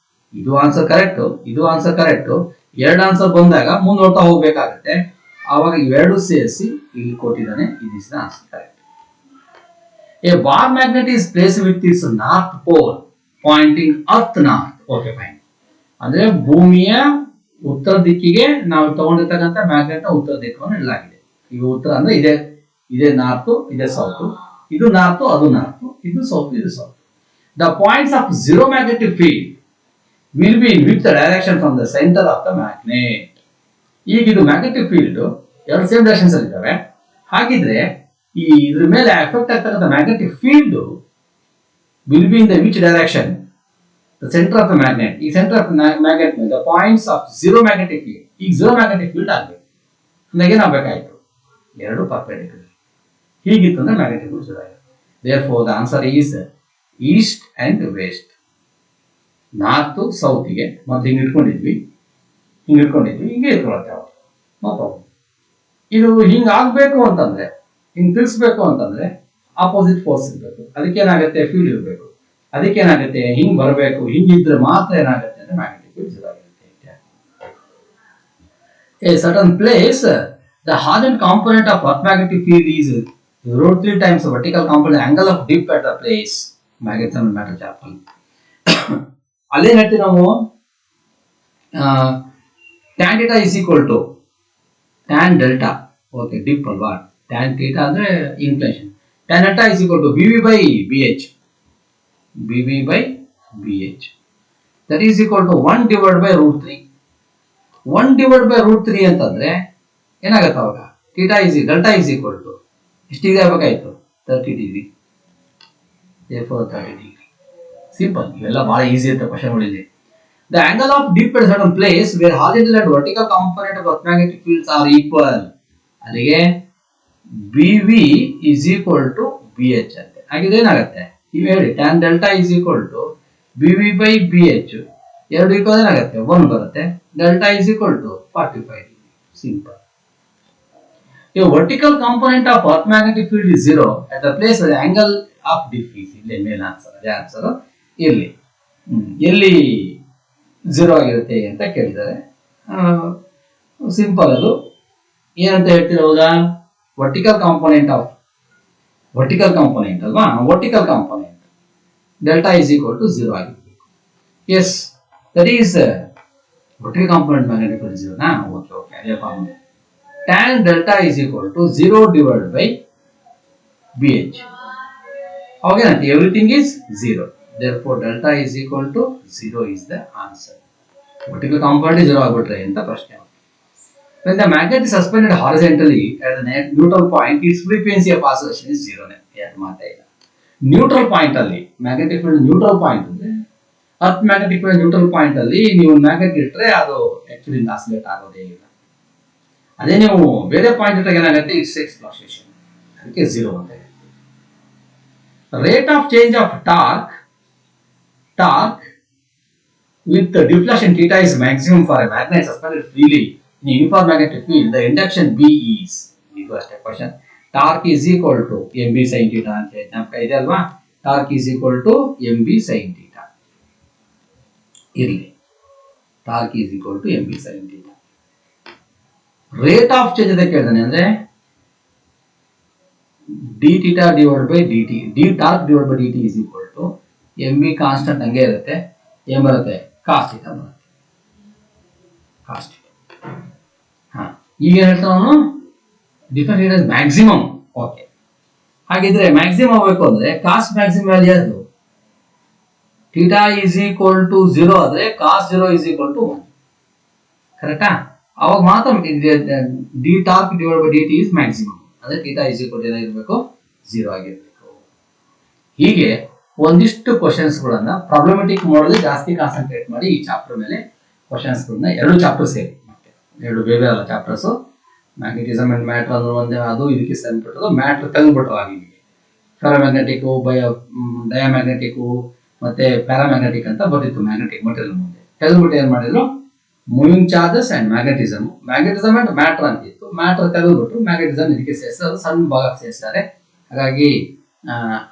ಇದು answer correct, ಇದು answer correct. ಎರಡು ಆನ್ಸರ್ ಬಂದಾಗ ಮುಂದೆ ನೋಡ್ತಾ ಹೋಗ್ಬೇಕಾಗತ್ತೆ. ಆವಾಗ ಇವೆರಡು ಸೇರಿಸಿ ಇಲ್ಲಿ ಕೊಟ್ಟಿದ್ದಾನೆ. Is the answer correct. A bar magnet is place with its north pole pointing earth north. Okay, fine. ಅಂದ್ರೆ ಭೂಮಿಯ ಉತ್ತರ ದಿಕ್ಕಿಗೆ ನಾವು ತಗೊಂಡಿರ್ತಕ್ಕಂಥ ಮ್ಯಾಗ್ನೆಟ್ ನ ಉತ್ತರ ದಿಕ್ಕನ್ನು ಇಡಲಾಗಿದೆ. ಈಗ ಉತ್ತರ ಅಂದ್ರೆ ಇದೇ ನಾರ್ತ್, ಇದೇ ಸೌತ್, ಇದು ನಾರ್ತ್, ಅದು ನಾರ್ತ್, ಇದು ಸೌತ್, ಇದು south. The points of zero magnetic field will be in which direction from the centre of the magnet. ಈಗ ಇದು ಮ್ಯಾಗ್ನೆಟಿಕ್ ಫೀಲ್ಡ್ ಎರಡು ಸೇಮ್ ಡೈರೆಕ್ಷನ್ಸ್ ಅಲ್ಲಿ ಇದ್ದಾವೆ. ಹಾಗಿದ್ರೆ ಈ ಇದ್ರ ಮೇಲೆ ಎಫೆಕ್ಟ್ ಆಗ್ತಕ್ಕಂಥ magnetic field will be in the which direction, the centre of the magnet. ಈ centre of magnet the points of zero magnetic field. ಈಗ ಝೀರೋ ಮ್ಯಾಗ್ನೆಟಿಕ್ ಫೀಲ್ಡ್ ಆಗ್ಬೇಕು ಅಂದಾಗ ಏನಾಗಬೇಕಾಯ್ತು, ಎರಡು ಪರ್ಪೆಂಡಿಕ್ಯುಲರ್. ಹೀಗಿತ್ತು ಅಂದ್ರೆ ಮ್ಯಾಗ್ನೆಟಿಕ್ ಫೀಲ್ಡ್ ಶುರು ಆಗುತ್ತೆ. Therefore the answer is east and west. North ಸೌತ್ಗೆ ಮತ್ತೆ ಹಿಂಗೆ ಇಟ್ಕೊಂಡಿದ್ವಿ, ಹಿಂಗೆ ಇಟ್ಕೊಳತ್ತೆ ಅವರು, ನೋ ಪ್ರಾಬ್ಲಮ್. ಇದು ಹಿಂಗೆ ಆಗ್ಬೇಕು ಅಂತಂದ್ರೆ, ಹಿಂಗೆ ತಿರ್ಸ್ಬೇಕು ಅಂತಂದ್ರೆ ಆಪೋಸಿಟ್ ಫೋರ್ಸ್ ಇರಬೇಕು. ಅದಕ್ಕೇನಾಗುತ್ತೆ, ಫೀಲ್ಡ್ ಇರಬೇಕು. ಅದಕ್ಕೇನಾಗುತ್ತೆ, ಹಿಂಗೆ ಬರಬೇಕು. ಹಿಂಗಿದ್ರೆ ಮಾತ್ರ ಏನಾಗುತ್ತೆ ಅಂದ್ರೆ ಮ್ಯಾಗ್ನೆಟಿಕ್ ಫೀಲ್ಡ್ ಶುರುವಾಗಿರುತ್ತೆ. A certain place the horizontal component of earth magnetic field is √3 times vertical component angle of dip at the place. Magnetism matter chapter ಅಲ್ಲೇ ಹೇಳ್ತೀವಿ ನಾವು tan θ is equal to tan delta. Okay, dip ಅಲ್ವಾ, tan θ ಅಂದ್ರೆ inclination. tan delta is equal to BB by BH. That is equal to 1 divided by √3. 1 divided by √3 ಅಂತಂದ್ರೆ ಏನಾಗುತ್ತೆ ಅವಾಗ, delta is equal to ಎಷ್ಟು degree ಆಗಬೇಕಾಯ್ತು, 30 degree. therefore 30 degree. Simple. ಇವೆಲ್ಲ ಬಹಳ easy ಅಂತ ಕ್ವಶನ್ಗಳಿದೆ. The angle of dip at a certain place where horizontal and vertical component of earth magnetic fields are equal. ಅಲ್ಲಿಗೆ BV is equal to BH ಅಂತೆ. ಹಾಗಿದ್ರೆ ಏನಾಗುತ್ತೆ, ನೀವು ಹೇಳಿ tan delta is equal to BV by BH. ಎರಡು equal ಏನಾಗುತ್ತೆ, 1 ಬರುತ್ತೆ. delta is equal to 45 degree. Simple. A vertical component of earth magnetic field is 0 at the place where the angle of dip is. ಇಲ್ಲಿ ಮೇಲ್ answer, ಅದೇ answer. ಎಲ್ಲಿ 0 ಆಗಿರುತ್ತೆ ಅಂತ ಕೇಳಿದ್ದಾರೆ. Simple ಅದು. ಏನಂತ ಹೇಳ್ತಿರೋವಾಗ ವರ್ಟಿಕಲ್ ಕಾಂಪೋನೆಂಟ್ ಅಲ್ವಾ, vertical component delta is equal to 0 ಆಗಿರ್ಬೇಕು. Yes, that is vertical component magnetic field 0 ನಾ? ಓಕೆ ಅದೇ formula. tan delta is equal to 0 divided by BH. Okay, everything is 0. Therefore, delta is equal to 0 is the answer. Vertical component is 0 agbitre anta prashne. When the magnet is suspended horizontally at the neutral point, its frequency of oscillation is 0. Neutral point alli magnetic field neutral point ಅಂದ್ರೆ earth magnetic field neutral point alli ನೀವು magnet ಇಟ್ಟರೆ ಅದು actually oscillate ಆಗೋದೇ ಇಲ್ಲ. ಅದೇ ನೀವು ಬೇರೆ point ಇಟ್ಟಾಗ ಏನಾಗುತ್ತೆ, ಇಟ್ಸ್ ಎಕ್ಸ್ಪ್ಲಾಸಿಯೇಷನ್, ಅದಕ್ಕೆ 0 ಅಂತ ಇದೆ. Rate of change of torque with the deflection theta is maximum for a magnet suspended freely in a uniform magnetic field. The induction B is, ಇದು ಅಷ್ಟೇ question, torque is equal to mb sin theta ಅಂತ ನಮ್ಗೆ ಇದೆ ಅಲ್ವಾ, torque is equal to mb sin theta ಇರಲಿ, torque is equal to mb sin theta. Rate of change ಅದಕ್ಕೆ ಹೇಳ್ತಾನೆ ಅಂದ್ರೆ D theta divide by dt, D torque divide by dt is equal to mb constant ಹಂಗೆ ಇರುತ್ತೆ, ಏನ್ ಬರುತ್ತೆ cos theta ಬರುತ್ತೆ, cos theta. ಈಗ ಹೇಳ್ತಾ ಅವನು ಡಿಫರೆನ್ಸ್ ಮ್ಯಾಕ್ಸಿಮಮ್. ಓಕೆ, ಹಾಗಿದ್ರೆ ಮ್ಯಾಕ್ಸಿಮಮ್ ಆಗಬೇಕು ಅಂದ್ರೆ ಕಾಸ್ ಮ್ಯಾಕ್ಸಿಮಮ್ ವ್ಯಾಲ್ಯೂ ಅದು ಥೀಟಾ ಈಸ್ ಈಕ್ವಲ್ ಟು 0 ಆದ್ರೆ ಕಾಸ್ 0 ಈಸ್ ಈಕ್ವಲ್ ಟು 1. ಕರೆಕ್ಟಾ? ಅವಾಗ ಮಾತ್ರ D torque divide by dt is maximum, ಅಂದ್ರೆ ಥೀಟಾ ಈಸ್ ಈಕ್ವಲ್ ಟು ಏನಾಗಿರ್ಬೇಕು, 0 ಆಗಿರ್ಬೇಕು. ಹೀಗೆ ಒಂದಿಷ್ಟು ಕ್ವಶನ್ಸ್ ಗಳನ್ನ ಪ್ರಾಬ್ಲಮೆಟಿಕ್ ಮೋಡಲ್ಲಿ ಜಾಸ್ತಿ ಕಾನ್ಸಂಟ್ರೇಟ್ ಮಾಡಿ ಈ ಚಾಪ್ಟರ್ ಮೇಲೆ ಕ್ವಶನ್ಸ್ ಗಳನ್ನ, 2 ಚಾಪ್ಟರ್ ಸೇರಿ, ಮತ್ತೆ 2 ಬೇರೆ ಅಲ್ಲ ಚಾಪ್ಟರ್ಸ್, ಮ್ಯಾಗ್ನೆಟಿಸಮ್ ಅಂಡ್ ಮ್ಯಾಟರ್ ಅಂದ್ರೆ ಒಂದೇ, ಅದು ಇದಕ್ಕೆ ಸಂಬಂಧಪಟ್ಟದ್ದು. ಮ್ಯಾಟರ್ ತೆಗೆದುಬಿಟ್ರಲ್ಲ ನಿಮಗೆ, ಫೆರೋಮ್ಯಾಗ್ನೆಟಿಕ್, ಡಯಾಮ್ಯಾಗ್ನೆಟಿಕ್ ಮತ್ತೆ ಪ್ಯಾರಾಮ್ಯಾಗ್ನೆಟಿಕ್ ಅಂತ ಬರ್ತಿತ್ತು ಮ್ಯಾಗ್ನೆಟಿಕ್ ಮಟೀರಿಯಲ್ ಮುಂದೆ. ತೆಗೆದುಬಿಟ್ಟು ಏನ್ ಮಾಡಿದ್ರು, moving charges and magnetism and matter ಅಂತಿತ್ತು. ಮ್ಯಾಟರ್ ತೆಗೆದುಬಿಟ್ಟು ಮ್ಯಾಗ್ನೆಟಿಸಮ್ ಇದಕ್ಕೆ ಸೇರಿಸ್ತಾರೆ, ಅದು ಸಣ್ಣ ಭಾಗ ಸೇರಿಸ್ತಾರೆ. ಹಾಗಾಗಿ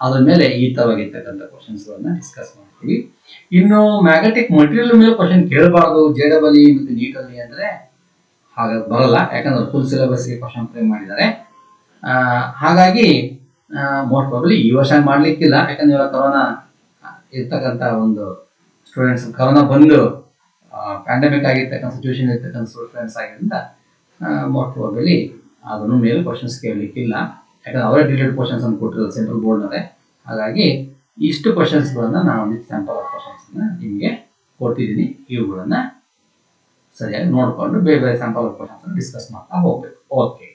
ಅದ್ರ ಮೇಲೆ ಈ ತರವಾಗಿರ್ತಕ್ಕಂಥ ಕ್ವಶನ್ಸ್ ಗಳನ್ನ ಡಿಸ್ಕಸ್ ಮಾಡ್ತೀವಿ. ಇನ್ನು ಮ್ಯಾಗ್ನೆಟಿಕ್ ಮಟೀರಿಯಲ್ ಮೇಲೆ ಕ್ವಶನ್ ಕೇಳಬಾರ್ದು JEE ಮತ್ತು ನೀಟಲ್ಲಿ ಅಂದ್ರೆ ಹಾಗೆ ಬರಲ್ಲ, ಯಾಕಂದ್ರೆ ಫುಲ್ ಸಿಲೆಬಸ್ಗೆ ಕ್ವಶನ್ ಫ್ರೇಮ್ ಮಾಡಿದ್ದಾರೆ. ಹಾಗಾಗಿ ಮೋಸ್ಟ್ ಪ್ರಾಬಬ್ಲಿ ಈ ವರ್ಷ ಮಾಡ್ಲಿಕ್ಕಿಲ್ಲ, ಯಾಕಂದ್ರೆ ಇವಾಗ ಕೊರೋನಾ ಇರ್ತಕ್ಕಂಥ ಒಂದು ಸ್ಟೂಡೆಂಟ್ಸ್, ಕೊರೋನಾ ಬಂದು ಪ್ಯಾಂಡಮಿಕ್ ಆಗಿರ್ತಕ್ಕಂಥ ಸಿಚುವೇಶನ್ ಇರ್ತಕ್ಕಂಥ ಸ್ಟೂಡೆಂಟ್ಸ್ ಆಗಿದ್ದರಿಂದ ಮೋಸ್ಟ್ ಪ್ರಾಬಬ್ಲಿ ಅದನ್ನು ಮೇಲೆ ಕ್ವಶನ್ಸ್ ಕೇಳಲಿಕ್ಕಿಲ್ಲ, ಯಾಕಂದ್ರೆ ಅವರೇ ಡಿಲೇಡ್ ಕ್ವಶನ್ಸ್ ಅನ್ನು ಕೊಟ್ಟಿರೋದು ಸೆಂಟ್ರಲ್ ಬೋರ್ಡ್ನವರೇ. ಹಾಗಾಗಿ ಇಷ್ಟು ಕ್ವಶನ್ಸ್ಗಳನ್ನ ನಾನು ಸ್ಯಾಂಪಲ್ ಆಫ್ ಕ್ವಶನ್ಸ್ ನಿಮಗೆ ಕೊಟ್ಟಿದ್ದೀನಿ. ಇವುಗಳನ್ನ ಸರಿಯಾಗಿ ನೋಡಿಕೊಂಡು ಬೇರೆ ಬೇರೆ ಸ್ಯಾಂಪಲ್ ಆಫ್ ಕ್ವಶನ್ಸ್ ಡಿಸ್ಕಸ್ ಮಾಡ್ತಾ ಹೋಗ್ಬೇಕು. ಓಕೆ.